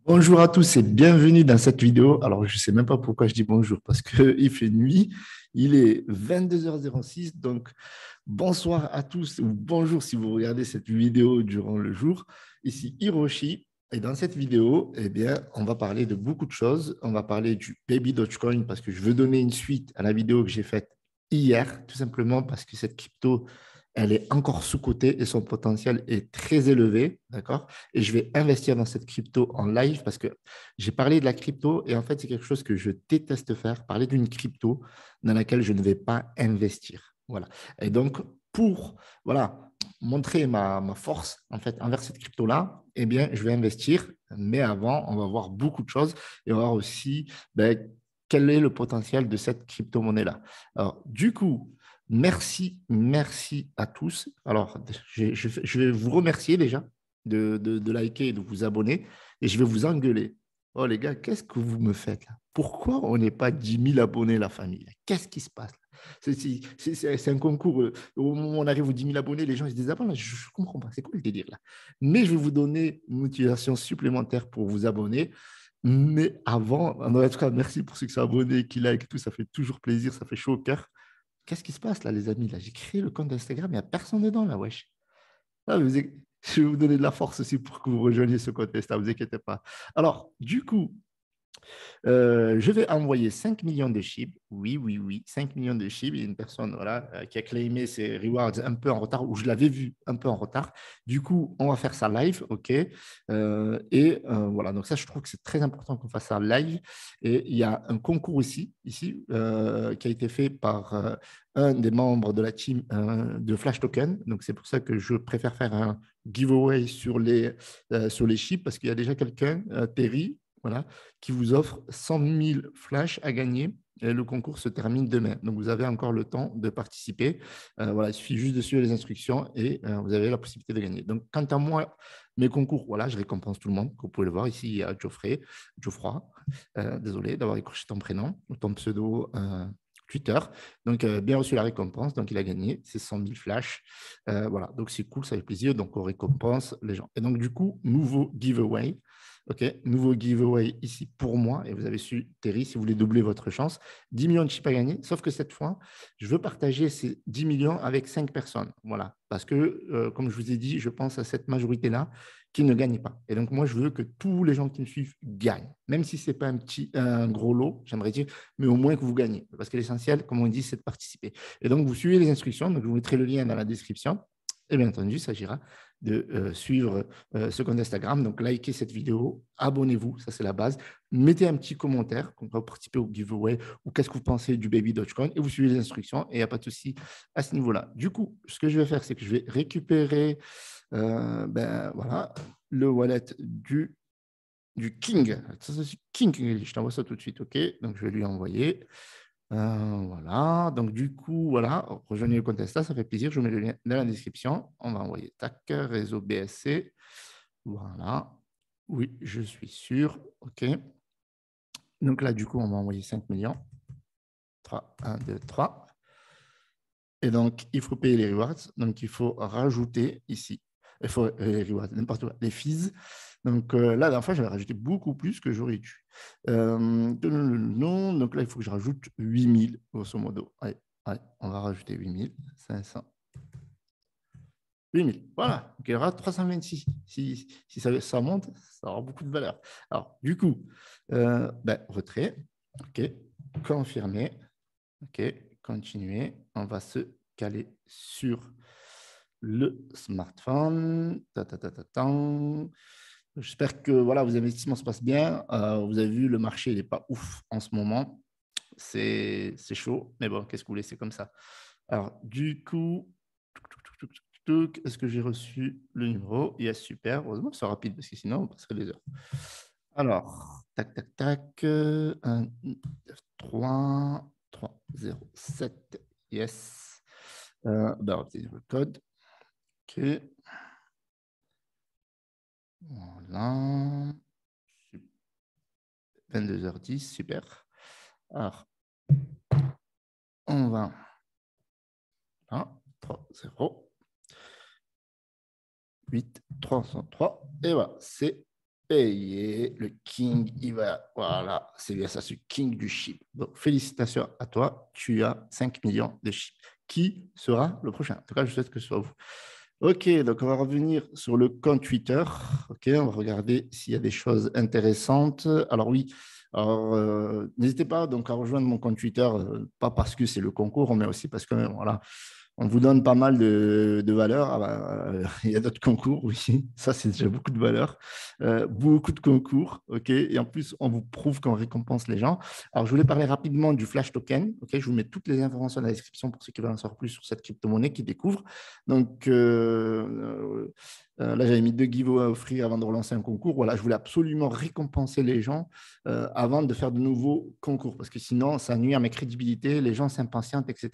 Bonjour à tous et bienvenue dans cette vidéo. Alors, je ne sais même pas pourquoi je dis bonjour parce qu'il fait nuit. Il est 22h06. Donc, bonsoir à tous ou bonjour si vous regardez cette vidéo durant le jour. Ici Hiroshi. Et dans cette vidéo, eh bien, on va parler de beaucoup de choses. On va parler du Baby Dogecoin parce que je veux donner une suite à la vidéo que j'ai faite hier, tout simplement parce que cette crypto, elle est encore sous-cotée et son potentiel est très élevé, d'accord? Et je vais investir dans cette crypto en live parce que j'ai parlé de la crypto et en fait, c'est quelque chose que je déteste faire, parler d'une crypto dans laquelle je ne vais pas investir. Voilà. Et donc, pour voilà, montrer ma force en fait envers cette crypto-là, eh bien, je vais investir. Mais avant, on va voir beaucoup de choses et on va voir aussi quel est le potentiel de cette crypto-monnaie-là. Alors, du coup, merci à tous. Alors, je vais vous remercier déjà de liker et de vous abonner et je vais vous engueuler. Oh les gars, qu'est-ce que vous me faites là? Pourquoi on n'est pas 10 000 abonnés, la famille? Qu'est-ce qui se passe là? C'est un concours. Au moment où on arrive aux 10 000 abonnés, les gens ils se désabonnent. Je ne comprends pas. C'est quoi le délire là? Mais je vais vous donner une motivation supplémentaire pour vous abonner. Mais avant, en tout cas, merci pour ceux qui sont abonnés, qui like et tout. Ça fait toujours plaisir, ça fait chaud au cœur. Qu'est-ce qui se passe là, les amis? Là, j'ai créé le compte Instagram, il n'y a personne dedans là, wesh. Ah, je vais vous donner de la force aussi pour que vous rejoigniez ce compte Insta, ne vous inquiétez pas. Alors, du coup, je vais envoyer 5 millions de SHIB. Oui, 5 millions de SHIB. Il y a une personne voilà, qui a claimé ses rewards un peu en retard, ou je l'avais vu un peu en retard. Du coup, on va faire ça live, OK? Voilà, donc ça, je trouve que c'est très important qu'on fasse ça live. Et il y a un concours ici qui a été fait par un des membres de la team de Flash Token. Donc, c'est pour ça que je préfère faire un giveaway sur les SHIB, parce qu'il y a déjà quelqu'un, Terry, voilà, qui vous offre 100 000 flashs à gagner. Et le concours se termine demain. Donc, vous avez encore le temps de participer. Voilà, il suffit juste de suivre les instructions et vous avez la possibilité de gagner. Donc, quant à moi, mes concours, voilà, je récompense tout le monde. Comme vous pouvez le voir ici, il y a Geoffroy. Désolé d'avoir écorché ton prénom ou ton pseudo Twitter. Donc, bien reçu la récompense. Donc, il a gagné ses 100 000 flashs. Voilà, donc c'est cool, ça fait plaisir. Donc, on récompense les gens. Et donc, du coup, nouveau giveaway. OK, nouveau giveaway ici pour moi. Et vous avez su, Terry, si vous voulez doubler votre chance, 10 millions de chips à gagner. Sauf que cette fois, je veux partager ces 10 millions avec 5 personnes. Voilà. Parce que, comme je vous ai dit, je pense à cette majorité-là qui ne gagne pas. Et donc, moi, je veux que tous les gens qui me suivent gagnent. Même si ce n'est pas un gros lot, j'aimerais dire, mais au moins que vous gagnez. Parce que l'essentiel, comme on dit, c'est de participer. Et donc, vous suivez les instructions. Donc, je vous mettrai le lien dans la description. Et bien entendu, il s'agira de suivre ce compte Instagram. Donc, likez cette vidéo, abonnez-vous, ça c'est la base. Mettez un petit commentaire, qu'on va participer au giveaway, ou qu'est-ce que vous pensez du Baby Dogecoin, et vous suivez les instructions, et il n'y a pas de souci à ce niveau-là. Du coup, ce que je vais faire, c'est que je vais récupérer voilà, le wallet du King. Ça, c'est King, je t'envoie ça tout de suite, OK? Donc, je vais lui envoyer. Voilà, donc du coup, voilà, rejoignez le compte Insta, ça fait plaisir. Je vous mets le lien dans la description. On va envoyer tac, réseau BSC. Voilà, oui, je suis sûr. OK. Donc là, du coup, on va envoyer 5 millions. 3, 1, 2, 3. Et donc, il faut payer les rewards. Donc, il faut rajouter ici. Il faut les rewards, n'importe quoi, les fees. Donc là, la dernière fois, j'avais rajouté beaucoup plus que j'aurais dû. Non, donc là, il faut que je rajoute 8000, grosso modo. Allez, on va rajouter 8500. 8000, voilà. Donc, il y aura 326. Si ça monte, ça aura beaucoup de valeur. Alors, du coup, retrait. OK. Confirmer. OK. Continuer. On va se caler sur le smartphone. J'espère que voilà, vos investissements se passent bien. Vous avez vu, le marché n'est pas ouf en ce moment. C'est chaud, mais bon, qu'est-ce que vous voulez, c'est comme ça. Alors, du coup, est-ce que j'ai reçu le numéro? Yes, super. Heureusement que c'est rapide, parce que sinon, on passerait des heures. Alors, tac. 1, 3, 3, 0, 7. Yes. On va utiliser le code. OK. Voilà. 22h10, super. Alors, on va 1, 3, 0, 8, 303. Et voilà, c'est payer. Le king, il va. Voilà, c'est bien ça, ce king du chip. Donc, félicitations à toi. Tu as 5 millions de chips. Qui sera le prochain? En tout cas, je souhaite que ce soit vous. OK, donc on va revenir sur le compte Twitter. OK, on va regarder s'il y a des choses intéressantes. Alors oui, alors, n'hésitez pas donc à rejoindre mon compte Twitter, pas parce que c'est le concours, mais aussi parce que voilà, on vous donne pas mal de valeurs. Ah bah, il y a d'autres concours, oui, ça c'est déjà beaucoup de valeurs, beaucoup de concours, ok. Et en plus, on vous prouve qu'on récompense les gens. Alors, je voulais parler rapidement du Flash Token, ok. Je vous mets toutes les informations dans la description pour ceux qui veulent en savoir plus sur cette crypto-monnaie qui découvrent. Donc, là, j'avais mis 2 giveaways à offrir avant de relancer un concours. Voilà, je voulais absolument récompenser les gens avant de faire de nouveaux concours parce que sinon, ça nuit à ma crédibilité, les gens s'impatientent, etc.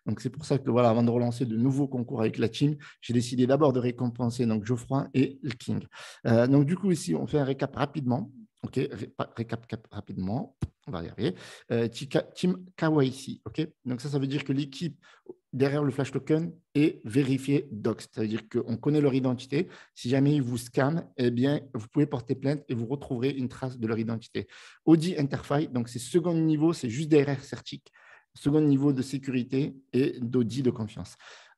Donc, c'est pour ça que, voilà, avant de relancer de nouveaux concours avec la team, j'ai décidé d'abord de récompenser donc, Geoffroy et le King. Donc, du coup, ici, on fait un récap rapidement. OK, récap rapidement. On va y arriver. Team KYC. OK, donc ça veut dire que l'équipe derrière le flash token est vérifiée docs. Ça veut dire qu'on connaît leur identité. Si jamais ils vous scannent, eh bien, vous pouvez porter plainte et vous retrouverez une trace de leur identité. Audi Interfy, donc c'est second niveau, c'est juste derrière Certic. Second niveau de sécurité et d'audit de confiance.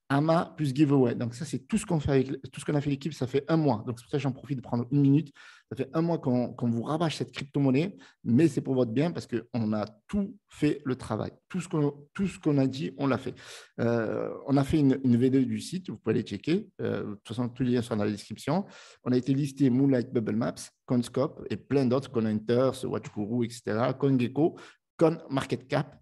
AMA plus giveaway. Donc, ça, c'est tout ce qu'on fait avec, tout ce qu'on a fait l'équipe. Ça fait un mois. Donc, c'est pour ça que j'en profite de prendre une minute. Ça fait un mois qu'on vous rabâche cette crypto-monnaie, mais c'est pour votre bien parce qu'on a tout fait le travail. Tout ce qu'on a dit, on l'a fait. On a fait une V2 du site. Vous pouvez aller checker. De toute façon, tous les liens sont dans la description. On a été listé Moonlight Bubble Maps, CoinScope et plein d'autres, CoinHunters, WatchGuru, etc., CoinGecko, CoinMarketCap.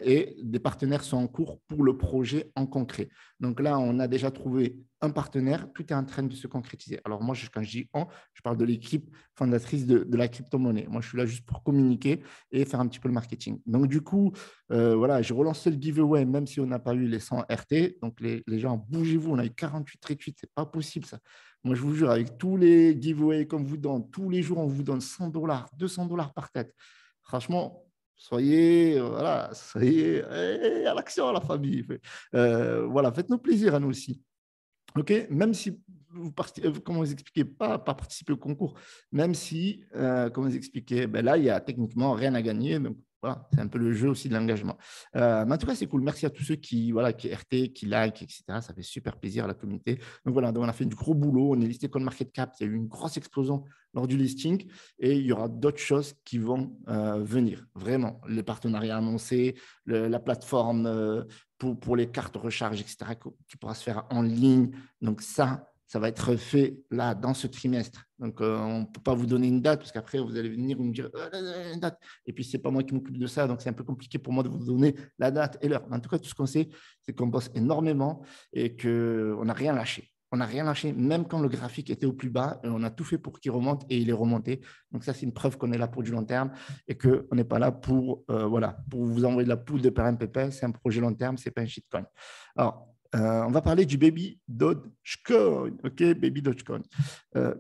Et des partenaires sont en cours pour le projet en concret. Donc là, on a déjà trouvé un partenaire, tout est en train de se concrétiser. Alors moi, quand je dis on, je parle de l'équipe fondatrice de la crypto-monnaie. Moi, je suis là juste pour communiquer et faire un petit peu le marketing. Donc du coup, voilà, j'ai relancé le giveaway, même si on n'a pas eu les 100 RT. Donc les gens, bougez-vous, on a eu 48 retweets, c'est pas possible ça. Moi, je vous jure, avec tous les giveaways qu'on vous donne, tous les jours, on vous donne 100 $, 200 $ par tête. Franchement, soyez à l'action, la famille. Voilà, faites-nous plaisir à nous aussi. OK, même si comment vous expliquez, pas participer au concours, même si, comment vous expliquez, ben là, il y a techniquement rien à gagner. Donc, voilà, c'est un peu le jeu aussi de l'engagement. Mais en tout cas, c'est cool. Merci à tous ceux qui RT, qui like, etc. Ça fait super plaisir à la communauté. Donc, voilà, donc on a fait du gros boulot. On est listé comme Market Cap. Il y a eu une grosse explosion lors du listing et il y aura d'autres choses qui vont venir. Vraiment, les partenariats annoncés, la plateforme pour les cartes recharge, etc., qui pourra se faire en ligne. Donc, ça va être fait là, dans ce trimestre. Donc, on ne peut pas vous donner une date parce qu'après, vous allez venir me dire une date. Et puis, ce n'est pas moi qui m'occupe de ça. Donc, c'est un peu compliqué pour moi de vous donner la date et l'heure. En tout cas, tout ce qu'on sait, c'est qu'on bosse énormément et qu'on n'a rien lâché. On n'a rien lâché, même quand le graphique était au plus bas. Et on a tout fait pour qu'il remonte et il est remonté. Donc, ça, c'est une preuve qu'on est là pour du long terme et qu'on n'est pas là pour, voilà, pour vous envoyer de la poudre de perlimpinpin. C'est un projet long terme, ce n'est pas un shitcoin. Alors, on va parler du Baby Dogecoin. OK, Baby Dogecoin.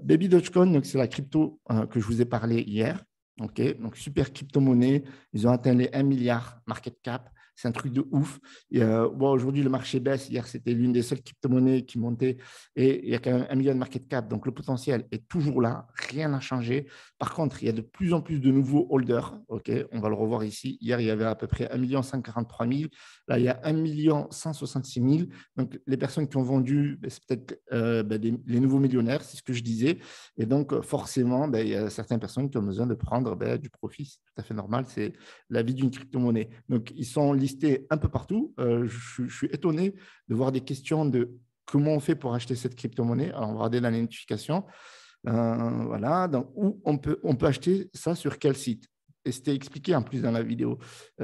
Baby Dogecoin, c'est la crypto que je vous ai parlé hier. OK, donc super crypto-monnaie. Ils ont atteint les 1 milliard market cap. C'est un truc de ouf. Bon, aujourd'hui, le marché baisse. Hier, c'était l'une des seules crypto-monnaies qui montait et il y a quand même 1 million de market cap. Donc, le potentiel est toujours là. Rien n'a changé. Par contre, il y a de plus en plus de nouveaux holders. OK, on va le revoir ici. Hier, il y avait à peu près 1 143 000. Là, il y a 1 166 000. Donc, les personnes qui ont vendu, c'est peut-être les nouveaux millionnaires, c'est ce que je disais. Et donc, forcément, il y a certaines personnes qui ont besoin de prendre du profit. C'est tout à fait normal. C'est la vie d'une crypto-monnaie. Donc, ils sont listés un peu partout. Je suis étonné de voir des questions de comment on fait pour acheter cette crypto-monnaie. Alors, on va regarder la notification. Voilà. Donc, où on peut acheter ça sur quel site? Et c'était expliqué en plus dans la vidéo.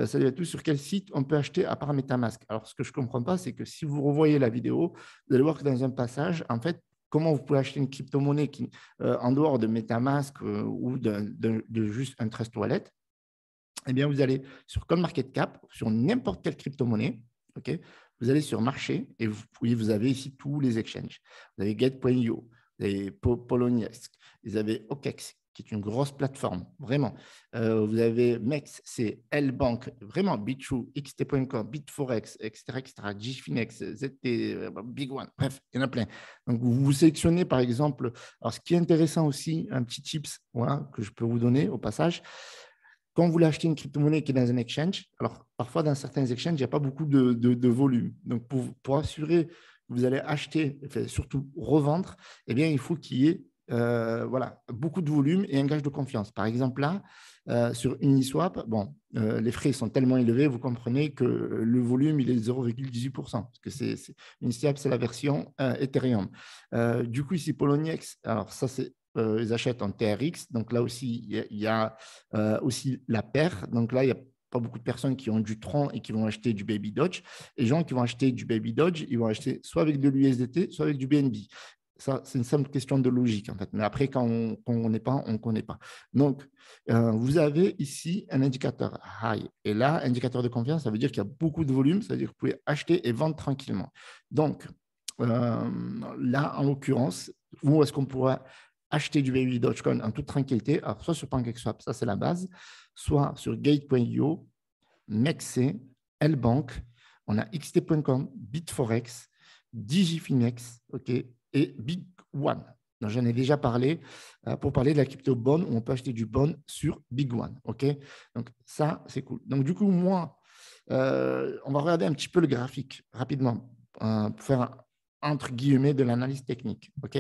Ça doit être tout sur quel site on peut acheter à part MetaMask. Alors, ce que je ne comprends pas, c'est que si vous revoyez la vidéo, vous allez voir que dans un passage, en fait, comment vous pouvez acheter une crypto-monnaie qui, en dehors de MetaMask ou de juste un Trust Wallet, eh bien, vous allez sur CoinMarketCap, sur n'importe quelle crypto-monnaie, okay, vous allez sur marché et vous avez ici tous les exchanges. Vous avez Get.io, vous avez Poloniesk, vous avez OKEx, qui est une grosse plateforme, vraiment. Vous avez MEX, c'est L-Bank, vraiment, BitChute, XT.com, BitForex, etc., GFinex, ZT, Big One, bref, il y en a plein. Donc, vous sélectionnez, par exemple, alors ce qui est intéressant aussi, un petit tips voilà, que je peux vous donner au passage, quand vous voulez acheter une crypto-monnaie qui est dans un exchange, alors parfois dans certains exchanges, il n'y a pas beaucoup de volume. Donc, pour assurer que vous allez acheter, enfin, surtout revendre, eh bien, il faut qu'il y ait voilà, beaucoup de volume et un gage de confiance. Par exemple, là, sur Uniswap, bon, les frais sont tellement élevés, vous comprenez que le volume, il est 0,18%, parce que Uniswap, c'est la version Ethereum. Du coup, ici, Poloniex, alors ça, c'est ils achètent en TRX. Donc là aussi, il y a aussi la paire. Donc là, il n'y a pas beaucoup de personnes qui ont du Tron et qui vont acheter du Baby Doge. Et les gens qui vont acheter du Baby Doge, ils vont acheter soit avec de l'USDT, soit avec du BNB. Ça, c'est une simple question de logique, en fait. Mais après, quand on ne connaît pas, on ne connaît pas. Donc, vous avez ici un indicateur high. Et là, indicateur de confiance, ça veut dire qu'il y a beaucoup de volume. Ça veut dire que vous pouvez acheter et vendre tranquillement. Donc, là, en l'occurrence, où est-ce qu'on pourra acheter du Baby Dogecoin en toute tranquillité? Alors, soit sur PancakeSwap, ça c'est la base, soit sur Gate.io, Mexe, Lbank, on a XT.com, Bitforex, Digifinex, ok, et Big One. Donc, j'en ai déjà parlé pour parler de la crypto bond où on peut acheter du bond sur Big One, ok. Donc ça c'est cool. Donc du coup moi, on va regarder un petit peu le graphique rapidement pour faire entre guillemets de l'analyse technique, ok.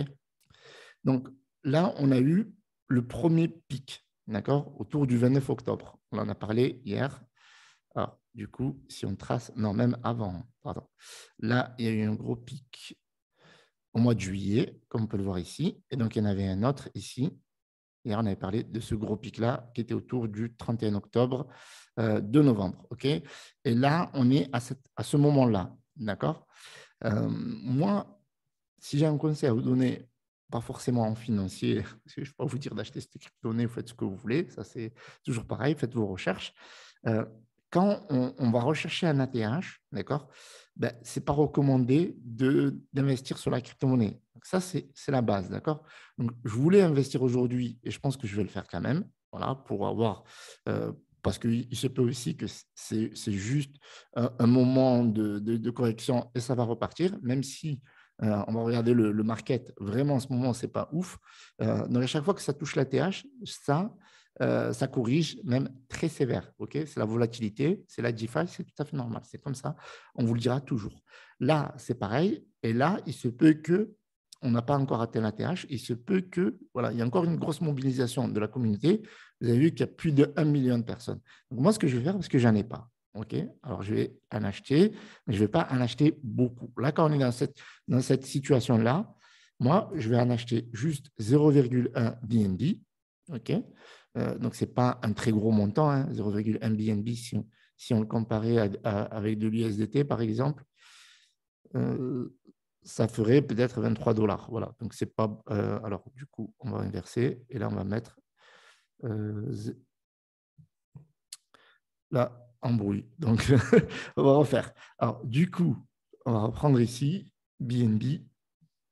Donc là, on a eu le premier pic, d'accord, autour du 29 octobre. On en a parlé hier. Alors, du coup, si on trace, non, même avant, pardon. Là, il y a eu un gros pic au mois de juillet, comme on peut le voir ici. Et donc, il y en avait un autre ici. Hier, on avait parlé de ce gros pic-là qui était autour du 31 octobre, 2 novembre. OK. Et là, on est à ce moment-là. D'accord. Moi, si j'ai un conseil à vous donner, pas forcément en financier, parce que je ne vais pas vous dire d'acheter cette crypto-monnaie, vous faites ce que vous voulez, ça c'est toujours pareil, faites vos recherches. Quand on va rechercher un ATH, d'accord, ben, ce n'est pas recommandé d'investir sur la crypto-monnaie. Donc ça, c'est la base, d'accord. Donc, je voulais investir aujourd'hui et je pense que je vais le faire quand même, voilà, pour avoir, parce qu'il se peut aussi que c'est juste un moment de correction et ça va repartir, même si on va regarder le market. Vraiment, en ce moment, ce n'est pas ouf. Donc, à chaque fois que ça touche la TH, ça corrige même très sévère. Okay, c'est la volatilité, c'est la DeFi, c'est tout à fait normal. C'est comme ça, on vous le dira toujours. Là, c'est pareil. Et là, il se peut que on n'a pas encore atteint la TH. Il se peut que, voilà, il y a encore une grosse mobilisation de la communauté. Vous avez vu qu'il y a plus de 1 million de personnes. Donc, moi, ce que je vais faire, parce que je n'en ai pas, OK, alors je vais en acheter, mais je ne vais pas en acheter beaucoup. Là, quand on est dans cette situation-là, moi, je vais en acheter juste 0,1 BNB. OK, donc, ce n'est pas un très gros montant, hein, 0,1 BNB si on le comparait avec de l'USDT, par exemple. Ça ferait peut-être 23 $. Voilà, donc c'est pas. Alors, du coup, on va inverser et là, on va mettre là, embrouille. Donc, on va refaire. Alors, du coup, on va reprendre ici BNB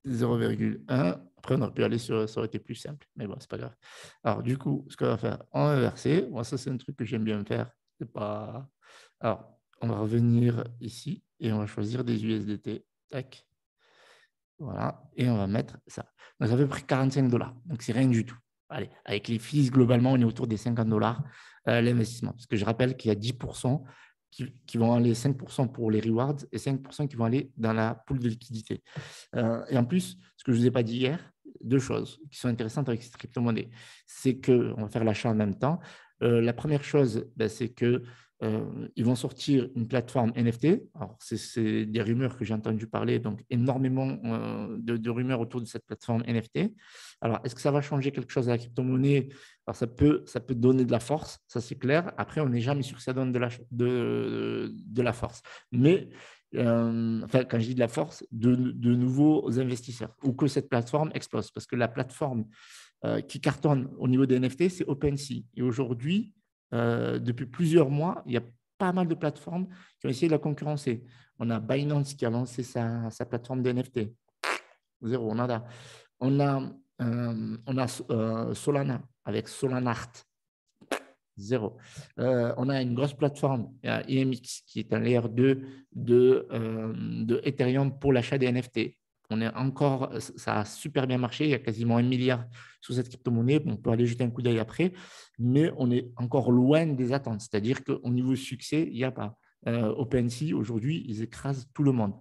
0,1. Après, on aurait pu aller sur, ça aurait été plus simple, mais bon, c'est pas grave. Alors, du coup, ce qu'on va faire, on va inverser. Moi, ça, c'est un truc que j'aime bien faire. C'est pas. Alors, on va revenir ici et on va choisir des USDT. Tac. Voilà, et on va mettre ça. Donc, ça fait près 45 $. Donc, c'est rien du tout. Allez, avec les fees, globalement, on est autour des 50 $ l'investissement. Parce que je rappelle qu'il y a 10% qui vont aller, 5% pour les rewards et 5% qui vont aller dans la pool de liquidité. Et en plus, ce que je ne vous ai pas dit hier, deux choses qui sont intéressantes avec cette crypto-monnaie, c'est qu'on va faire l'achat en même temps. La première chose, ben, c'est que ils vont sortir une plateforme NFT. Alors, c'est des rumeurs que j'ai entendu parler, donc énormément de rumeurs autour de cette plateforme NFT. Alors, est-ce que ça va changer quelque chose à la crypto-monnaie? Alors, ça peut donner de la force, ça c'est clair. Après, on n'est jamais sûr que ça donne de la force. Mais, enfin, quand je dis de la force, de nouveaux investisseurs ou que cette plateforme explose. Parce que la plateforme qui cartonne au niveau des NFT, c'est OpenSea. Et aujourd'hui, depuis plusieurs mois, il y a pas mal de plateformes qui ont essayé de la concurrencer. On a Binance qui a lancé sa plateforme de NFT. Zéro, nada. On a On a Solana avec Solanart. Zéro. On a une grosse plateforme, IMX, qui est un layer 2 de Ethereum pour l'achat des NFT. On est encore, ça a super bien marché. Il y a quasiment 1 milliard sur cette crypto-monnaie. On peut aller jeter un coup d'œil après, mais on est encore loin des attentes. C'est-à-dire qu'au niveau succès, il n'y a pas. OpenSea, aujourd'hui, ils écrasent tout le monde.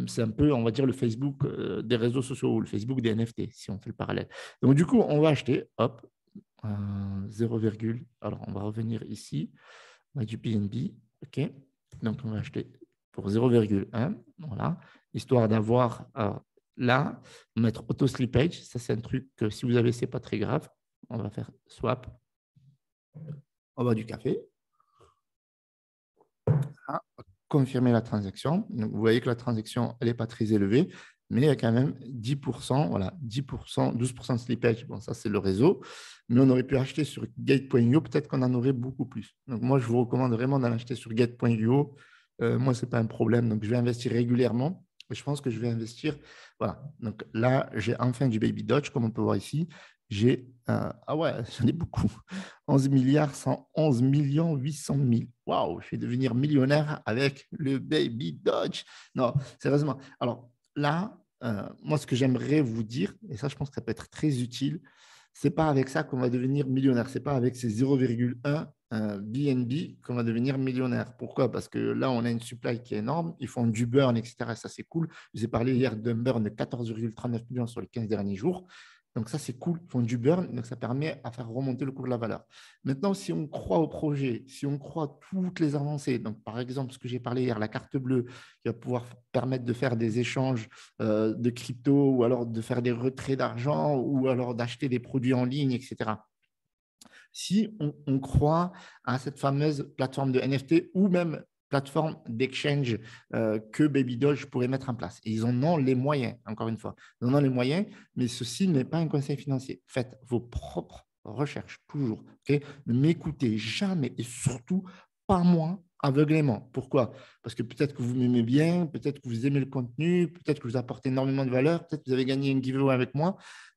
C'est un peu, on va dire, le Facebook des réseaux sociaux ou le Facebook des NFT, si on fait le parallèle. Donc, du coup, on va acheter, hop, 0, alors on va revenir ici, on a du BNB, ok, donc on va acheter pour 0,1, voilà, histoire d'avoir là, mettre auto slippage, ça c'est un truc que si vous avez, c'est pas très grave, on va faire swap, on va du café, confirmer la transaction, donc vous voyez que la transaction, elle n'est pas très élevée, mais il y a quand même 10%, voilà, 10%, 12% de slippage. Bon, ça, c'est le réseau. Mais on aurait pu acheter sur Gate.io, peut-être qu'on en aurait beaucoup plus. Donc, moi, je vous recommande vraiment d'en acheter sur Gate.io. Moi, ce n'est pas un problème. Donc, je vais investir régulièrement. Et je pense que je vais investir. Voilà. Donc, là, j'ai enfin du Baby Doge, comme on peut voir ici. J'ai, ah ouais, j'en ai beaucoup. 11 milliards 111 millions 800 000. Waouh, je vais devenir millionnaire avec le Baby Doge. Non, sérieusement. Alors là, moi, ce que j'aimerais vous dire, et ça, je pense que ça peut être très utile, c'est pas avec ça qu'on va devenir millionnaire. C'est pas avec ces 0,1 BNB qu'on va devenir millionnaire. Pourquoi? Parce que là, on a une supply qui est énorme. Ils font du burn, etc. Ça, c'est cool. Je vous ai parlé hier d'un burn de 14,39 millions sur les 15 derniers jours. Donc ça, c'est cool. Ils font du burn, donc ça permet à faire remonter le cours de la valeur. Maintenant, si on croit au projet, si on croit à toutes les avancées, donc par exemple, ce que j'ai parlé hier, la carte bleue, qui va pouvoir permettre de faire des échanges de crypto ou alors de faire des retraits d'argent ou alors d'acheter des produits en ligne, etc. Si on croit à cette fameuse plateforme de NFT ou même plateforme d'exchange que Baby Doge pourrait mettre en place. Et ils en ont les moyens, encore une fois. Ils en ont les moyens, mais ceci n'est pas un conseil financier. Faites vos propres recherches, toujours. Okay, ne m'écoutez jamais et surtout pas moi aveuglément. Pourquoi? Parce que peut-être que vous m'aimez bien, peut-être que vous aimez le contenu, peut-être que vous apportez énormément de valeur, peut-être que vous avez gagné un giveaway avec moi.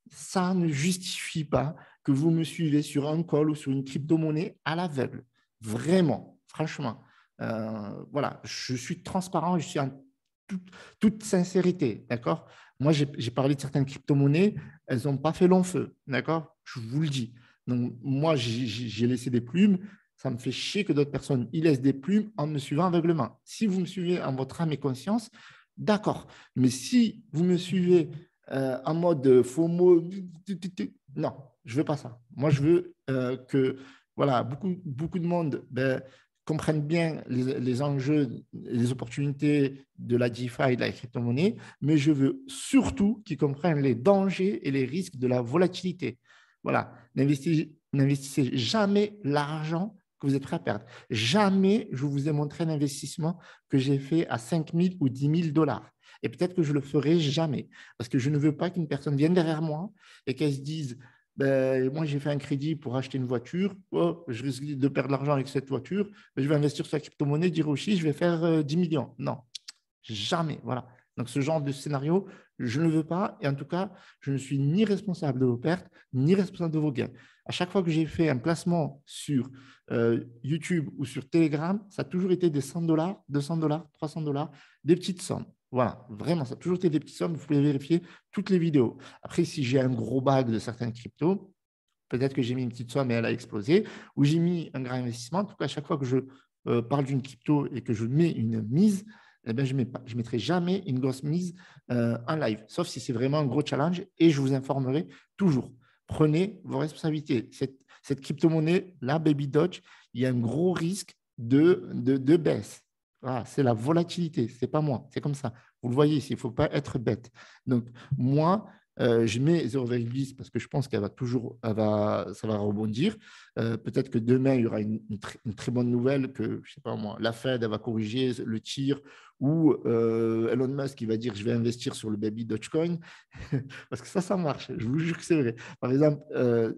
Ça ne justifie pas que vous me suivez sur un call ou sur une crypto-monnaie à l'aveugle. Vraiment, franchement. Voilà, je suis transparent, je suis en toute sincérité, d'accord? Moi, j'ai parlé de certaines crypto-monnaies, elles n'ont pas fait long feu, d'accord? Je vous le dis. Donc, moi, j'ai laissé des plumes. Ça me fait chier que d'autres personnes y laissent des plumes en me suivant aveuglement. Si vous me suivez en votre âme et conscience, d'accord. Mais si vous me suivez en mode FOMO, non, je veux pas ça. Moi, je veux que voilà, beaucoup de monde comprennent bien les enjeux, les opportunités de la DeFi, de la crypto-monnaie, mais je veux surtout qu'ils comprennent les dangers et les risques de la volatilité. Voilà, n'investissez jamais l'argent que vous êtes prêt à perdre. Jamais je vous ai montré un investissement que j'ai fait à 5 000 ou 10 000 dollars. Et peut-être que je le ferai jamais parce que je ne veux pas qu'une personne vienne derrière moi et qu'elle se dise ben, moi, j'ai fait un crédit pour acheter une voiture. Oh, je risque de perdre l'argent avec cette voiture. Je vais investir sur la crypto-monnaie, dire aussi, je vais faire 10 millions. Non, jamais. Voilà. Donc, ce genre de scénario, je ne le veux pas. Et en tout cas, je ne suis ni responsable de vos pertes, ni responsable de vos gains. À chaque fois que j'ai fait un placement sur YouTube ou sur Telegram, ça a toujours été des 100 dollars, 200 dollars, 300 dollars, des petites sommes. Voilà, vraiment, ça a toujours été des petites sommes. Vous pouvez vérifier toutes les vidéos. Après, si j'ai un gros bag de certaines cryptos, peut-être que j'ai mis une petite somme et elle a explosé, ou j'ai mis un grand investissement. En tout cas, à chaque fois que je parle d'une crypto et que je mets une mise, eh bien, je ne mettrai jamais une grosse mise en live, sauf si c'est vraiment un gros challenge et je vous informerai toujours. Prenez vos responsabilités. Cette crypto-monnaie, la Baby Doge, il y a un gros risque de baisse. Voilà, c'est la volatilité, ce n'est pas moi, c'est comme ça. Vous le voyez ici, il ne faut pas être bête. Donc, moi, je mets 0,10 parce que je pense qu'elle va toujours, ça va rebondir. Peut-être que demain, il y aura une très bonne nouvelle que, je sais pas moi, la Fed elle va corriger le tir ou Elon Musk qui va dire je vais investir sur le baby Dogecoin parce que ça marche. Je vous jure que c'est vrai. Par exemple,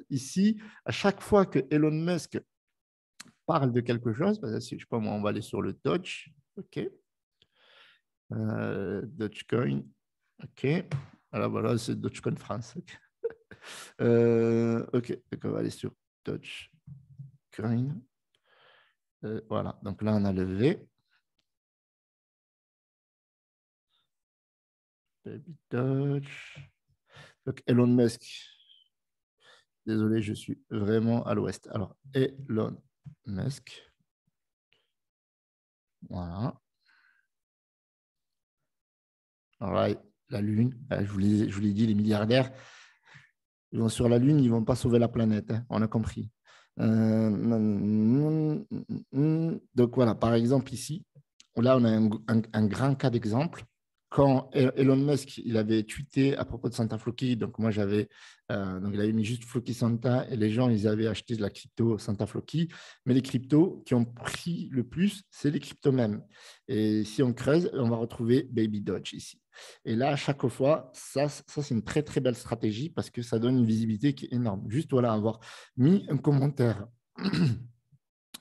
ici, à chaque fois que Elon Musk parle de quelque chose, je sais pas moi, on va aller sur le Doge, ok, Dogecoin, ok. Alors voilà, c'est Dogecoin France. OK, donc on va aller sur Dogecoin. Voilà, donc là, on a le V. Baby Doge. Donc, Elon Musk. Désolé, je suis vraiment à l'ouest. Alors, Elon Musk. Voilà. Alors là, la Lune, je vous l'ai dit, les milliardaires, ils vont sur la Lune, ils ne vont pas sauver la planète, hein, on a compris. Donc voilà, par exemple ici, là on a un grand cas d'exemple. Quand Elon Musk il avait tweeté à propos de Santa Floki, donc moi j'avais, donc il avait mis juste Floki Santa et les gens ils avaient acheté de la crypto Santa Floki, mais les cryptos qui ont pris le plus, c'est les cryptos mêmes. Et si on creuse, on va retrouver Baby Doge ici. Et là, à chaque fois, ça c'est une très, très belle stratégie parce que ça donne une visibilité qui est énorme. Juste, voilà, avoir mis un commentaire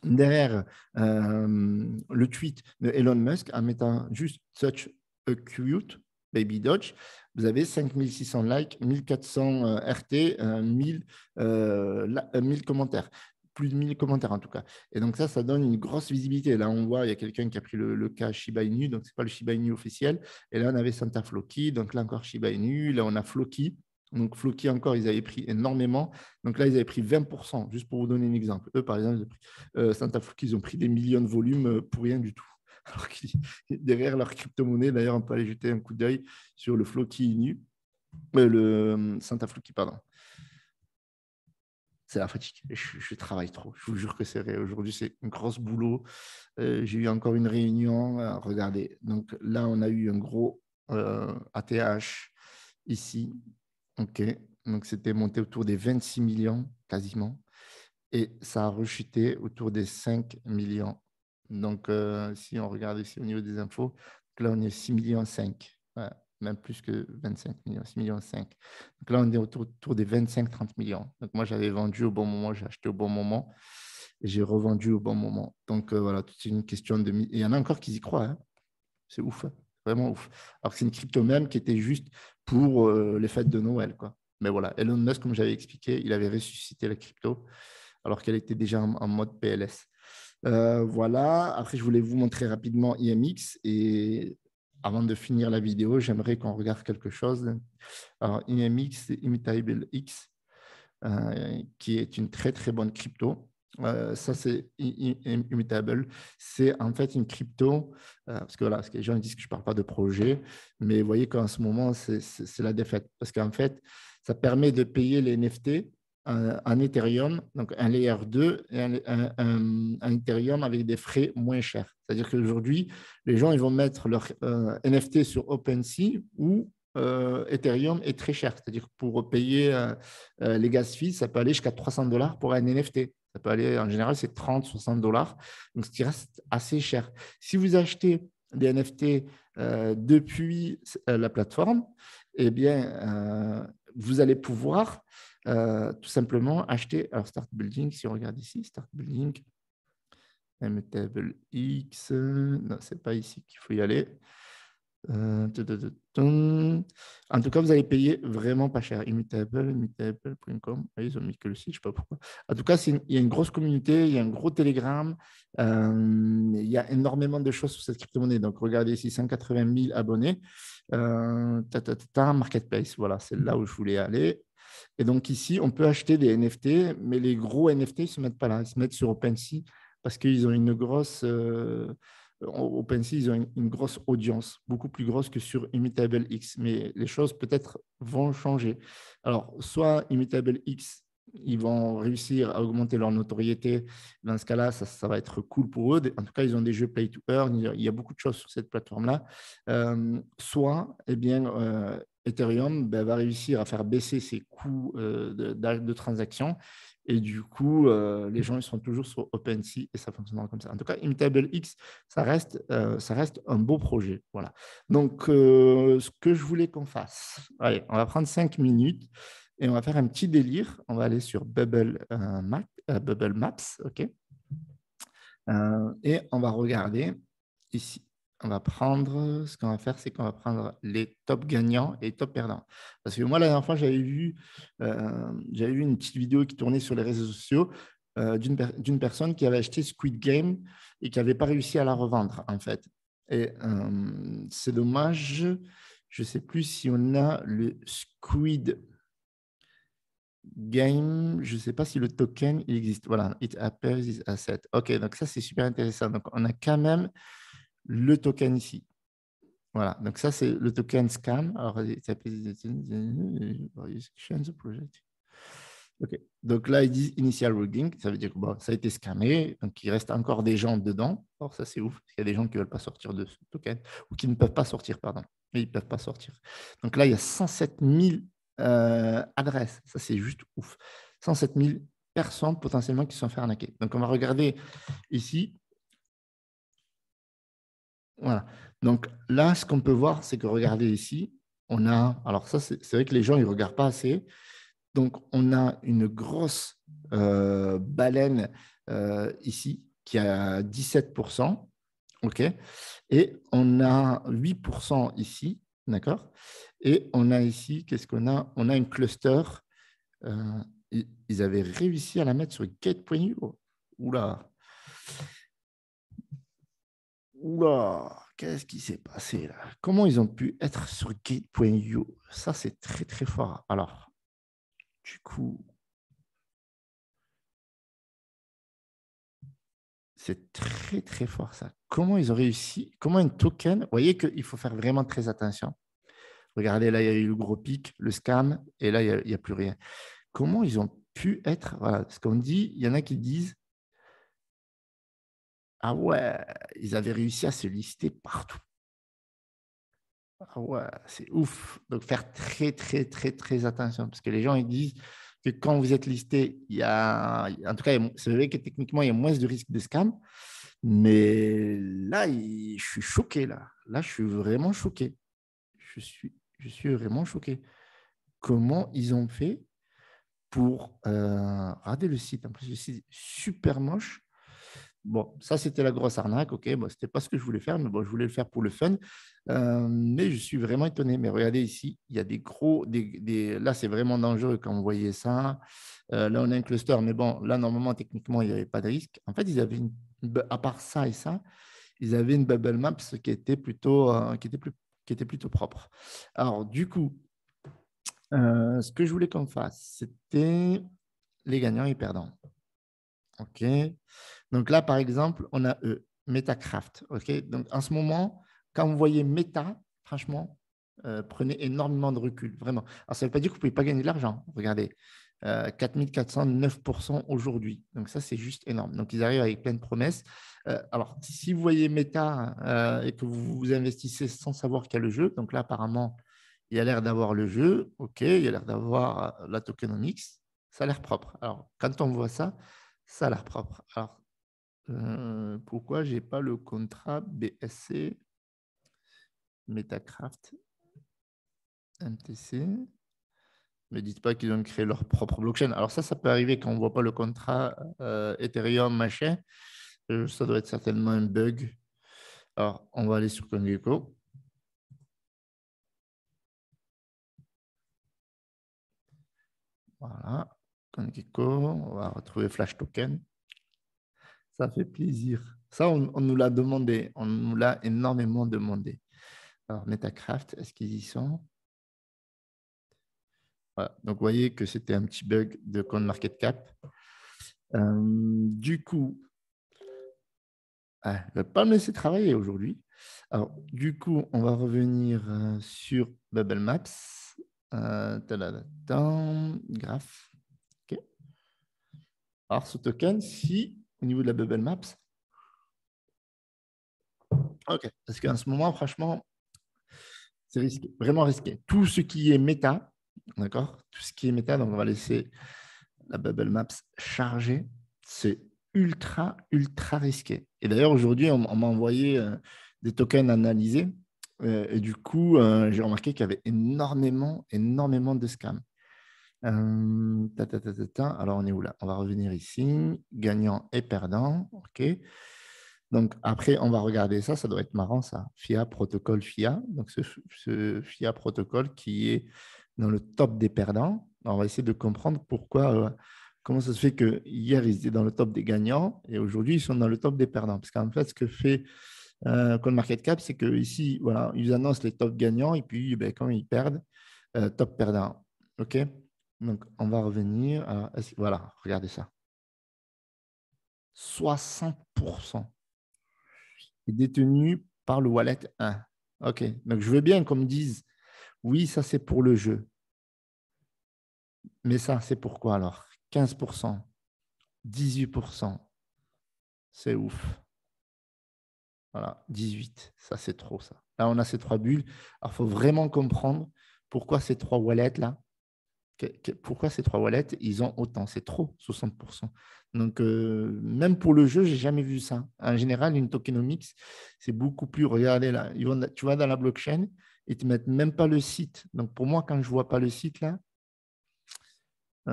derrière le tweet de Elon Musk en mettant juste such a cute baby Doge, vous avez 5600 likes, 1400 RT, 1000 commentaires. Plus de 1000 commentaires en tout cas. Et donc ça donne une grosse visibilité. Là, on voit, il y a quelqu'un qui a pris le cas Shiba Inu, donc ce n'est pas le Shiba Inu officiel. Et là, on avait Santa Floki, donc là encore Shiba Inu. Là, on a Floki. Donc Floki encore, ils avaient pris énormément. Donc là, ils avaient pris 20%, juste pour vous donner un exemple. Eux, par exemple, Santa Floki, ils ont pris des millions de volumes pour rien du tout. Alors que derrière leur crypto-monnaie, d'ailleurs, on peut aller jeter un coup d'œil sur le Floki Inu, le Santa Floki, pardon. C'est la fatigue. Je travaille trop. Je vous jure que c'est vrai. Aujourd'hui, c'est un gros boulot. J'ai eu encore une réunion. Regardez. Donc là, on a eu un gros ATH ici. OK. Donc, c'était monté autour des 26 millions quasiment. Et ça a rechuté autour des 5 millions. Donc, si on regarde ici au niveau des infos, là, on est 6 millions 5. Ouais, même plus que 25 millions, 6 millions 5. Donc là, on est autour des 25-30 millions. Donc, moi, j'avais vendu au bon moment, j'ai acheté au bon moment et j'ai revendu au bon moment. Donc, voilà, c'est une question de... Et il y en a encore qui y croient. Hein. C'est ouf, hein. Vraiment ouf. Alors que c'est une crypto même qui était juste pour les fêtes de Noël, quoi. Mais voilà, Elon Musk, comme j'avais expliqué, il avait ressuscité la crypto alors qu'elle était déjà en mode PLS. Voilà, après, je voulais vous montrer rapidement IMX et avant de finir la vidéo, j'aimerais qu'on regarde quelque chose. Alors, IMX, c'est Immutable X, qui est une très, très bonne crypto. Ça, c'est Immutable. C'est en fait une crypto, parce que voilà, parce que les gens disent que je ne parle pas de projet, mais vous voyez qu'en ce moment, c'est la défaite. Parce qu'en fait, ça permet de payer les NFT en Ethereum, donc un layer 2 et un Ethereum avec des frais moins chers. C'est-à-dire qu'aujourd'hui, les gens ils vont mettre leur NFT sur OpenSea ou Ethereum est très cher. C'est-à-dire que pour payer les gas fees, ça peut aller jusqu'à $300 pour un NFT. Ça peut aller, en général, c'est 30-60 $. Donc, ce qui reste assez cher. Si vous achetez des NFT depuis la plateforme, eh bien, vous allez pouvoir tout simplement acheter. Alors, Start Building, si on regarde ici, Start Building, Immutable X, non, ce n'est pas ici qu'il faut y aller. En tout cas, vous allez payer vraiment pas cher. Immutable.com. Ils ont mis que le site, je ne sais pas pourquoi. En tout cas, il y a une grosse communauté, il y a un gros Telegram. Il y a énormément de choses sur cette crypto-monnaie. Donc, regardez ici, 180 000 abonnés. Marketplace, voilà, c'est là où je voulais aller. Et donc, ici, on peut acheter des NFT, mais les gros NFT, ils ne se mettent pas là. Ils se mettent sur OpenSea parce qu'ils ont une grosse... OpenSea, ils ont une grosse audience, beaucoup plus grosse que sur Immutable X. Mais les choses peut-être vont changer. Alors, soit Immutable X, ils vont réussir à augmenter leur notoriété. Dans ce cas-là, ça va être cool pour eux. En tout cas, ils ont des jeux Play to Earn. Il y a beaucoup de choses sur cette plateforme-là. Soit, eh bien, Ethereum va réussir à faire baisser ses coûts de transaction. Et du coup, les gens ils sont toujours sur OpenSea et ça fonctionnera comme ça. En tout cas, Immutable X, ça reste un beau projet. Voilà. Donc, ce que je voulais qu'on fasse, allez, on va prendre 5 minutes et on va faire un petit délire. On va aller sur Bubble Maps, OK, et on va regarder ici. on va prendre, ce qu'on va faire, c'est qu'on va prendre les top gagnants et les top perdants. Parce que moi, la dernière fois, j'avais vu une petite vidéo qui tournait sur les réseaux sociaux d'une personne qui avait acheté Squid Game et qui n'avait pas réussi à la revendre, en fait. Et c'est dommage. Je ne sais plus si on a le Squid Game. Je ne sais pas si le token il existe. Voilà, it appears is asset. OK, donc ça, c'est super intéressant. Donc, on a quand même le token ici. Voilà, donc ça, c'est le token scam. Alors, il s'appelle project. OK. Donc là, ils disent initial logging, ça veut dire que bon, ça a été scammé, donc il reste encore des gens dedans. Alors ça, c'est ouf, parce qu'il y a des gens qui ne veulent pas sortir de ce token, ou qui ne peuvent pas sortir, pardon. Mais ils ne peuvent pas sortir. Donc là, il y a 107 000 adresses. Ça, c'est juste ouf. 107 000 personnes potentiellement qui se sont fait arnaquer. Donc on va regarder ici. Voilà. Donc là, ce qu'on peut voir, c'est que regardez ici, on a. Alors ça, c'est vrai que les gens, ils ne regardent pas assez. Donc, on a une grosse baleine ici qui a 17%. OK. Et on a 8% ici. D'accord. Et on a ici, qu'est-ce qu'on a? On a un cluster. Ils avaient réussi à la mettre sur Gate.io. Oula. Oula. Qu'est-ce qui s'est passé là? Comment ils ont pu être sur Gate.io? Ça, c'est très, très fort. Alors, du coup, c'est très, très fort ça. Comment ils ont réussi? Comment un token? Vous voyez qu'il faut faire vraiment très attention. Regardez, là, il y a eu le gros pic, le scam, et là, il n'y a plus rien. Comment ils ont pu être? Voilà, ce qu'on dit, il y en a qui disent, ah ouais, ils avaient réussi à se lister partout. Ah ouais, c'est ouf. Donc, faire très, très, très, très attention. Parce que les gens, ils disent que quand vous êtes listé, il y a, en tout cas, c'est vrai que techniquement, il y a moins de risques de scam. Mais là, je suis choqué. Là, je suis vraiment choqué. Je suis vraiment choqué. Comment ils ont fait pour regarder le site? En plus, le site est super moche. Bon, ça, c'était la grosse arnaque. OK, bon, ce n'était pas ce que je voulais faire, mais bon, je voulais le faire pour le fun. Mais je suis vraiment étonné. Mais regardez ici, il y a des gros. Là, c'est vraiment dangereux quand vous voyez ça. Là, on a un cluster. Mais bon, là, normalement, techniquement, il n'y avait pas de risque. En fait, ils avaient à part ça et ça, ils avaient une bubble maps qui était plutôt propre. Alors, du coup, ce que je voulais qu'on fasse, c'était les gagnants et perdants. OK. Donc là, par exemple, on a Metacraft. OK. Donc en ce moment, quand vous voyez Meta, franchement, prenez énormément de recul, vraiment. Alors, ça ne veut pas dire que vous ne pouvez pas gagner de l'argent. Regardez, 4 409% aujourd'hui. Donc ça, c'est juste énorme. Donc ils arrivent avec plein de promesses. Alors, si vous voyez Meta et que vous investissez sans savoir qu'il y a le jeu, donc là, apparemment, il y a l'air d'avoir le jeu. OK, il y a l'air d'avoir la tokenomics. Ça a l'air propre. Alors, quand on voit ça, ça a l'air propre. Alors, pourquoi je n'ai pas le contrat BSC Metacraft MTC? Ne me dites pas qu'ils ont créé leur propre blockchain. Alors ça peut arriver quand on ne voit pas le contrat Ethereum, machin. Ça doit être certainement un bug. Alors, on va aller sur CoinGecko. Voilà, CoinGecko. On va retrouver Flash Token. Ça fait plaisir. Ça, on nous l'a demandé. On nous l'a énormément demandé. Alors, Metacraft, est-ce qu'ils y sont? Voilà. Donc, vous voyez que c'était un petit bug de CoinMarketCap. Du coup, il ne va pas me laisser travailler aujourd'hui. Alors, du coup, on va revenir sur Bubble Maps. Graph. OK. Alors, ce token, si au niveau de la Bubble Maps, OK, parce qu'en ce moment, franchement, c'est risqué, vraiment risqué. Tout ce qui est méta, d'accord? Tout ce qui est méta, donc on va laisser la Bubble Maps charger. C'est ultra, ultra risqué. Et d'ailleurs, aujourd'hui, on m'a envoyé des tokens analysés. Et du coup, j'ai remarqué qu'il y avait énormément, énormément de scams. Alors, on est où là? On va revenir ici. Gagnant et perdant. OK. Donc, après, on va regarder ça. Ça doit être marrant, ça. FIA, protocole FIA. Donc, ce FIA protocole qui est dans le top des perdants. On va essayer de comprendre pourquoi, comment ça se fait que hier, ils étaient dans le top des gagnants et aujourd'hui, ils sont dans le top des perdants. Parce qu'en fait, ce que fait CoinMarketCap, c'est qu'ici, voilà, ils annoncent les top gagnants et puis, ben, quand ils perdent, top perdant. OK? Donc, on va revenir. Voilà, regardez ça. 60% est détenu par le wallet 1. OK. Donc, je veux bien qu'on me dise, oui, ça, c'est pour le jeu. Mais ça, c'est pourquoi alors? 15%, 18%. C'est ouf. Voilà, 18. Ça, c'est trop, ça. Là, on a ces trois bulles. Alors, il faut vraiment comprendre pourquoi ces trois wallets-là, pourquoi ces trois wallets, ils ont autant. C'est trop, 60%. Donc, même pour le jeu, je n'ai jamais vu ça. En général, une tokenomics, c'est beaucoup plus. Regardez là, tu vas dans la blockchain et tu ne mets même pas le site. Donc, pour moi, quand je ne vois pas le site là,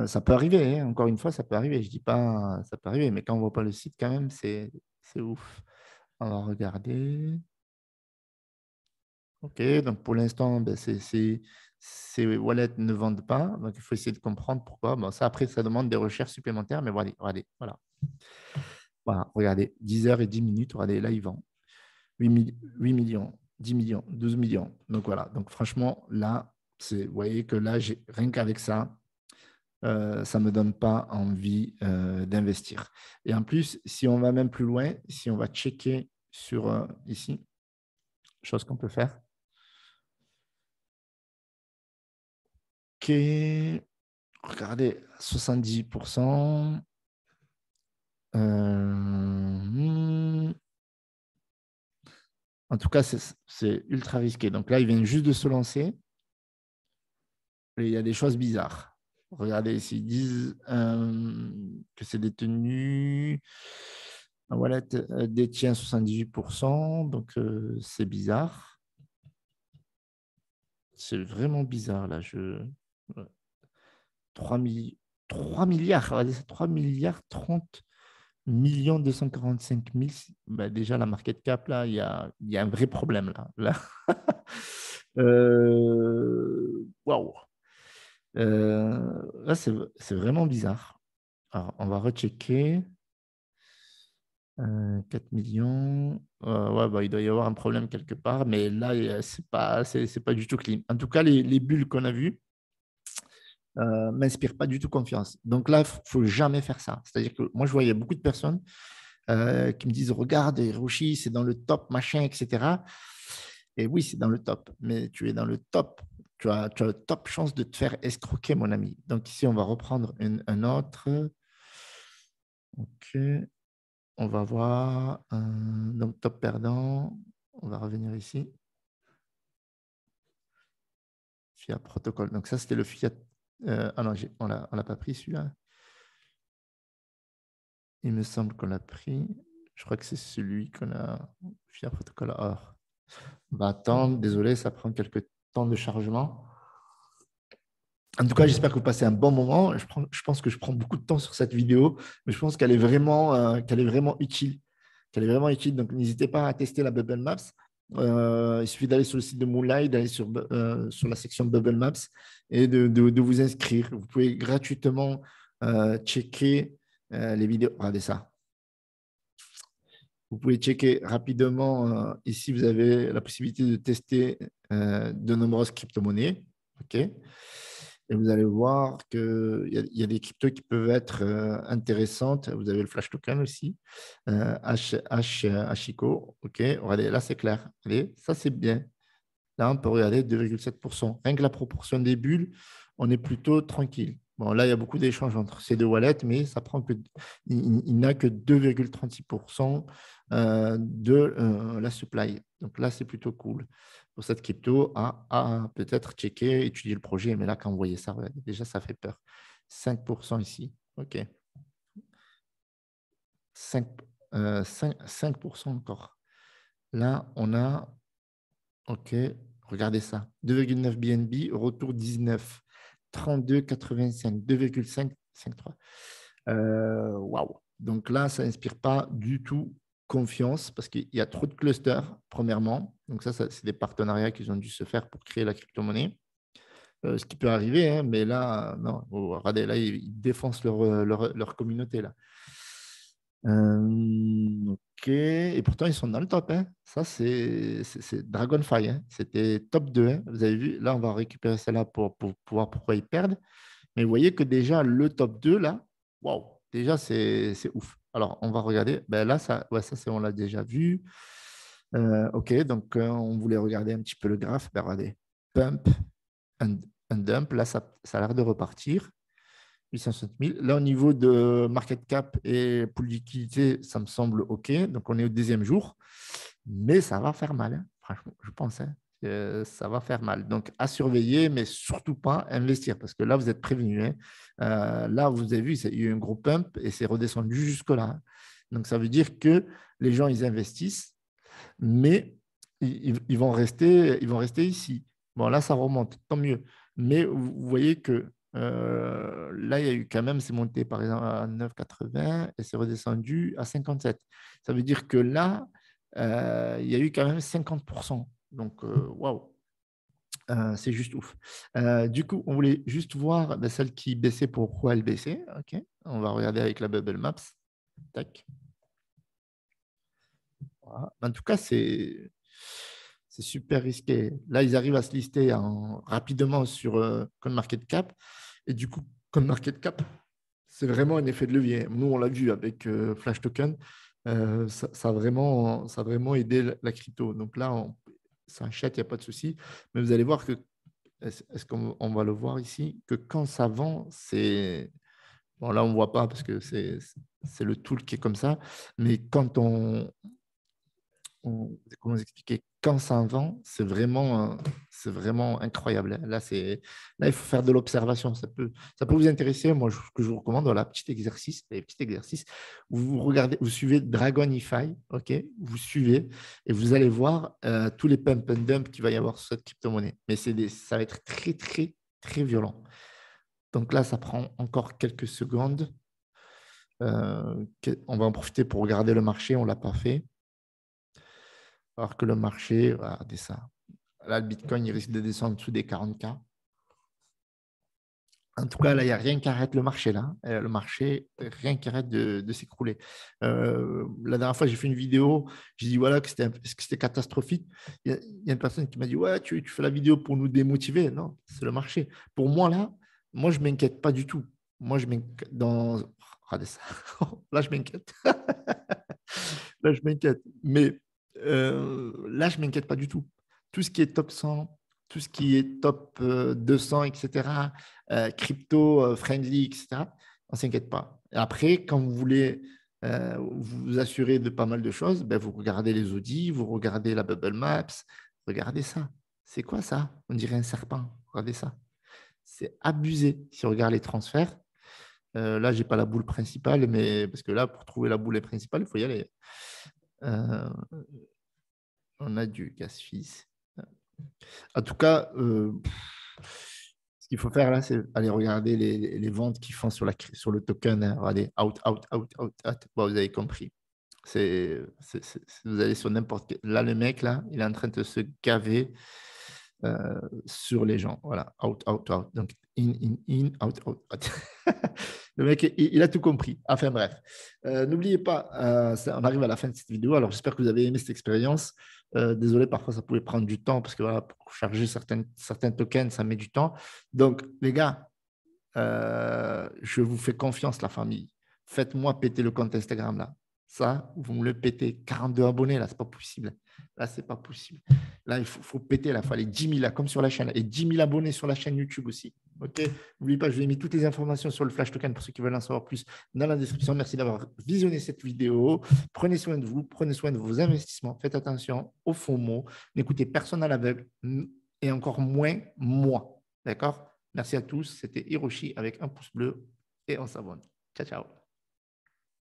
ça peut arriver. Hein. Encore une fois, ça peut arriver. Je ne dis pas ça peut arriver, mais quand on ne voit pas le site, quand même, c'est ouf. On va regarder. OK, donc pour l'instant, ben, ces wallets ne vendent pas. Donc, il faut essayer de comprendre pourquoi. Bon, ça, après, ça demande des recherches supplémentaires, mais voilà, voilà. Voilà, regardez, 10 heures et 10 minutes, regardez, là, ils vendent 8 millions, 10 millions, 12 millions. Donc, voilà. Donc, franchement, là, vous voyez que là, rien qu'avec ça, ça ne me donne pas envie d'investir. Et en plus, si on va même plus loin, si on va checker sur ici, chose qu'on peut faire, OK, regardez, 70%. En tout cas, c'est ultra risqué. Donc là, ils viennent juste de se lancer. Et il y a des choses bizarres. Regardez ici, ils disent que c'est détenu. Un wallet détient 78%. Donc, c'est bizarre. C'est vraiment bizarre, là. 3 milliards. Regardez, 3 milliards 30 millions 245 000. Ben déjà, la market cap, là, il y a un vrai problème. Là. Waouh. Là, c'est vraiment bizarre. Alors, on va rechecker. 4 millions. Ouais, bah, il doit y avoir un problème quelque part, mais là, c'est pas du tout clean. En tout cas, les bulles qu'on a vues ne m'inspirent pas du tout confiance. Donc là, il ne faut jamais faire ça. C'est-à-dire que moi, je voyais beaucoup de personnes qui me disent, regarde, Hiroshi, c'est dans le top, machin, etc. Et oui, c'est dans le top, mais tu es dans le top. Tu as le top chance de te faire escroquer, mon ami. Donc ici, on va reprendre un autre. OK. On va voir. Donc, top perdant. On va revenir ici. Fiat protocole. Donc, ça, c'était le Fiat. Ah non, on ne l'a pas pris celui-là. Il me semble qu'on l'a pris. Je crois que c'est celui qu'on a. Fiat protocole or. On va attendre. Désolé, ça prend quelques temps de chargement. En tout cas, j'espère que vous passez un bon moment. Je pense que je prends beaucoup de temps sur cette vidéo, mais je pense qu'elle est vraiment utile. Qu'elle est vraiment utile. Donc, n'hésitez pas à tester la Bubble Maps. Il suffit d'aller sur le site de Moonlight, d'aller sur la section Bubble Maps et de vous inscrire. Vous pouvez gratuitement checker les vidéos. Regardez ça. Vous pouvez checker rapidement. Ici, vous avez la possibilité de tester de nombreuses crypto-monnaies. OK. Et vous allez voir qu'il y a des cryptos qui peuvent être intéressantes. Vous avez le flash token aussi, Hiko. OK, regardez, là, c'est clair. Regardez, ça, c'est bien. Là, on peut regarder 2,7%. Rien que la proportion des bulles, on est plutôt tranquille. Bon, là, il y a beaucoup d'échanges entre ces deux wallets, mais ça prend il n'a que 2,36% de la supply. Donc là, c'est plutôt cool. Pour cette crypto, à peut-être checker, étudier le projet. Mais là, quand vous voyez ça, déjà, ça fait peur. 5% ici. OK. 5% encore. Là, on a, OK, regardez ça. 2,9 BNB, retour 19, 32,85, 2,5, 5,3. Waouh. Donc là, ça n'inspire pas du tout confiance parce qu'il y a trop de clusters, premièrement. Donc ça c'est des partenariats qu'ils ont dû se faire pour créer la crypto-monnaie. Ce qui peut arriver, hein, mais là, non. Oh, regardez, là, ils défoncent leur communauté. Là. OK. Et pourtant, ils sont dans le top. Hein. Ça, c'est Dragonfly. Hein. C'était top 2. Hein. Vous avez vu, là, on va récupérer celle-là pour voir pourquoi ils perdent. Mais vous voyez que déjà, le top 2, là, waouh, déjà, c'est ouf. Alors, on va regarder. Ben là, ça, ouais, ça on l'a déjà vu. OK, donc on voulait regarder un petit peu le graphe. Ben, regardez, pump and dump. Là, ça a l'air de repartir. 860 000. Là, au niveau de market cap et pool liquidité, ça me semble OK. Donc, on est au 10e jour. Mais ça va faire mal. Hein. Franchement, je pense. Hein. Ça va faire mal. Donc, à surveiller, mais surtout pas investir parce que là, vous êtes prévenu. Hein. Là, vous avez vu, il y a eu un gros pump et c'est redescendu jusque-là. Hein. Donc, ça veut dire que les gens, ils investissent, mais ils vont rester ici. Bon, là, ça remonte, tant mieux. Mais vous voyez que là, il y a eu quand même, c'est monté par exemple à 9,80 et c'est redescendu à 57. Ça veut dire que là, il y a eu quand même 50%. Donc, waouh, c'est juste ouf. Du coup, on voulait juste voir celle qui baissait, pourquoi elle baissait. OK. On va regarder avec la Bubble Maps. Tac. Voilà. En tout cas, c'est super risqué. Là, ils arrivent à se lister rapidement sur CoinMarketCap. Et du coup, CoinMarketCap, c'est vraiment un effet de levier. Nous, on l'a vu avec Flash Token. Ça a vraiment aidé la crypto. Donc là, ça achète, il n'y a pas de souci. Mais vous allez voir que, est-ce qu'on va le voir ici, que quand ça vend, c'est… Bon, là, on ne voit pas parce que c'est le tool qui est comme ça. Mais quand comment vous expliquer, quand ça vend, c'est vraiment incroyable. Là, il faut faire de l'observation. Ça peut vous intéresser. Moi, ce que je vous recommande, voilà, petit exercice, vous regardez, vous suivez Dragonify, OK, vous suivez et vous allez voir tous les pump and dump qu'il va y avoir sur cette crypto-monnaie. Mais ça va être très, très, très violent. Donc là, ça prend encore quelques secondes. On va en profiter pour regarder le marché. On ne l'a pas fait. Alors que le marché, regardez ça. Là, le Bitcoin, il risque de descendre en dessous des 40K. En tout cas, là, il n'y a rien qui arrête le marché. Là. Le marché, rien qui arrête de s'écrouler. La dernière fois, j'ai fait une vidéo. J'ai dit voilà, que c'était catastrophique. Il y a une personne qui m'a dit ouais, tu fais la vidéo pour nous démotiver. Non, c'est le marché. Pour moi, là, je ne m'inquiète pas du tout. Moi, je m'inquiète dans… Regardez ça. Là, je m'inquiète. Là, je m'inquiète. Mais là, je ne m'inquiète pas du tout. Tout ce qui est top 100, tout ce qui est top 200, etc., crypto friendly, etc., on ne s'inquiète pas. Et après, quand vous voulez vous assurer de pas mal de choses, ben, vous regardez les audits, vous regardez la Bubble Maps, regardez ça. C'est quoi ça? On dirait un serpent. Regardez ça. C'est abusé. Si on regarde les transferts, là, je n'ai pas la boule principale, mais parce que là, pour trouver la boule principale, il faut y aller. On a du gas-fils. En tout cas, ce qu'il faut faire là, c'est aller regarder les ventes qu'ils font sur le token. Hein. Regardez, out. Bon, vous avez compris. Vous allez sur n'importe quel… Là, le mec, là, il est en train de se gaver sur les gens. Voilà, out. Donc, in, out. Le mec, il a tout compris. Enfin, bref. N'oubliez pas, on arrive à la fin de cette vidéo. Alors, j'espère que vous avez aimé cette expérience. Désolé, parfois, ça pouvait prendre du temps parce que voilà, pour charger certains tokens, ça met du temps. Donc, les gars, je vous fais confiance, la famille. Faites-moi péter le compte Instagram, là. Ça, vous me le pétez. 42 abonnés, là, c'est pas possible. Là, c'est pas possible. Là, il faut péter, là. Il faut aller 10 000, là, comme sur la chaîne. Et 10 000 abonnés sur la chaîne YouTube aussi. OK? N'oubliez pas, je vous ai mis toutes les informations sur le Flash Token pour ceux qui veulent en savoir plus dans la description. Merci d'avoir visionné cette vidéo. Prenez soin de vous, prenez soin de vos investissements. Faites attention aux faux mots. N'écoutez personne à l'aveugle et encore moins moi. D'accord? Merci à tous. C'était Hiroshi avec un pouce bleu et on s'abonne. Ciao, ciao.